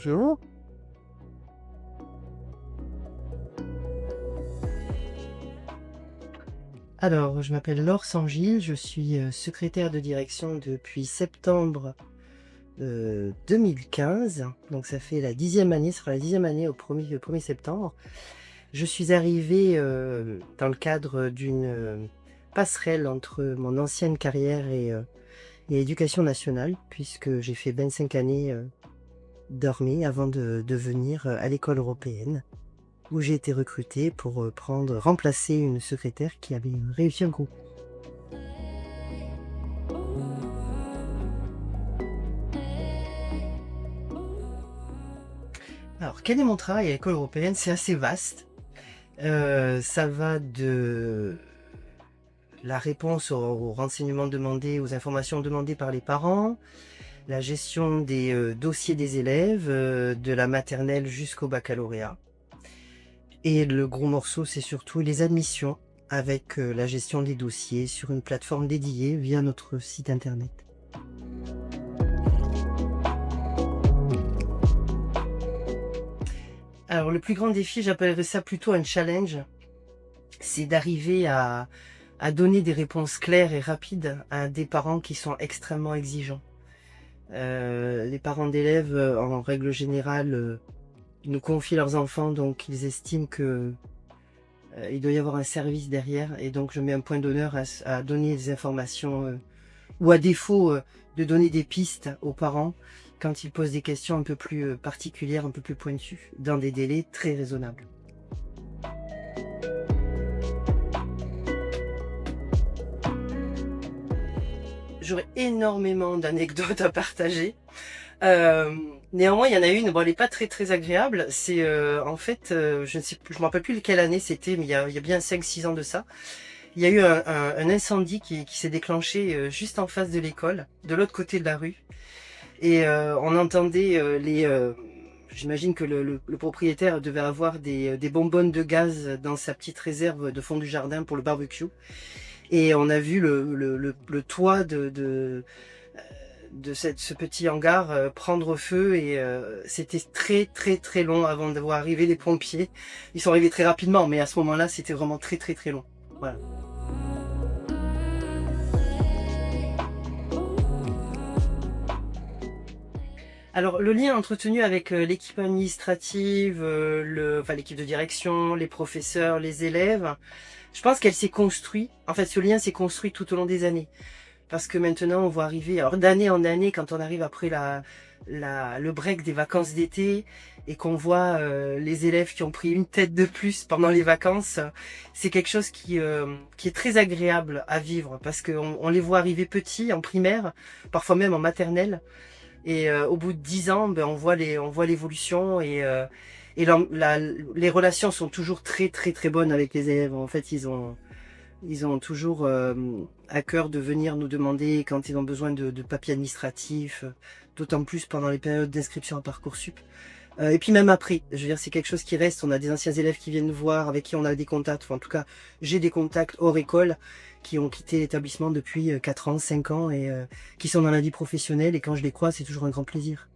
Bonjour. Alors, je m'appelle Laure Sangil, je suis secrétaire de direction depuis septembre 2015. Donc ça fait la 10e année, ce sera la 10e année au 1er septembre. Je suis arrivée dans le cadre d'une passerelle entre mon ancienne carrière et l'éducation nationale, puisque j'ai fait 25 années d'armée avant de venir à l'école européenne, où j'ai été recrutée pour remplacer une secrétaire qui avait réussi un coup. Alors, quel est mon travail à l'école européenne? C'est assez vaste. Ça va de la réponse aux renseignements demandés, aux informations demandées par les parents, la gestion des dossiers des élèves, de la maternelle jusqu'au baccalauréat. Et le gros morceau, c'est surtout les admissions avec la gestion des dossiers sur une plateforme dédiée via notre site internet. Alors le plus grand défi, j'appellerais ça plutôt un challenge, c'est d'arriver à donner des réponses claires et rapides à des parents qui sont extrêmement exigeants. Les parents d'élèves, en règle générale, nous confient leurs enfants, donc ils estiment que il doit y avoir un service derrière, et donc je mets un point d'honneur à donner des informations, ou à défaut de donner des pistes aux parents quand ils posent des questions un peu plus particulières, un peu plus pointues, dans des délais très raisonnables. J'aurais énormément d'anecdotes à partager. Néanmoins, il y en a une, bon, elle n'est pas très agréable. C'est en fait, je me rappelle plus quelle année c'était, mais il y a bien 5-6 ans de ça. Il y a eu un incendie qui s'est déclenché juste en face de l'école, de l'autre côté de la rue. Et on entendait j'imagine que le propriétaire devait avoir des bonbonnes de gaz dans sa petite réserve de fond du jardin pour le barbecue. Et on a vu le toit de ce petit hangar prendre feu, et c'était très long avant de voir arriver les pompiers. Ils sont arrivés très rapidement, mais à ce moment-là, c'était vraiment très long. Voilà. Alors, le lien entretenu avec l'équipe administrative, l'équipe de direction, les professeurs, les élèves, je pense qu'elle s'est construite. En fait, ce lien s'est construit tout au long des années. Parce que maintenant, on voit arriver, alors d'année en année, quand on arrive après le break des vacances d'été, et qu'on voit les élèves qui ont pris une tête de plus pendant les vacances, c'est quelque chose qui est très agréable à vivre, parce qu'on les voit arriver petits, en primaire, parfois même en maternelle. Et au bout de 10 ans, on voit l'évolution, et les relations sont toujours très bonnes avec les élèves. En fait, ils ont toujours à cœur de venir nous demander quand ils ont besoin de papiers administratifs, d'autant plus pendant les périodes d'inscription à Parcoursup. Et puis même après, je veux dire, c'est quelque chose qui reste. On a des anciens élèves qui viennent nous voir, avec qui on a des contacts. Enfin, en tout cas, j'ai des contacts hors école qui ont quitté l'établissement depuis 4 ans, 5 ans, et qui sont dans la vie professionnelle. Et quand je les croise, c'est toujours un grand plaisir.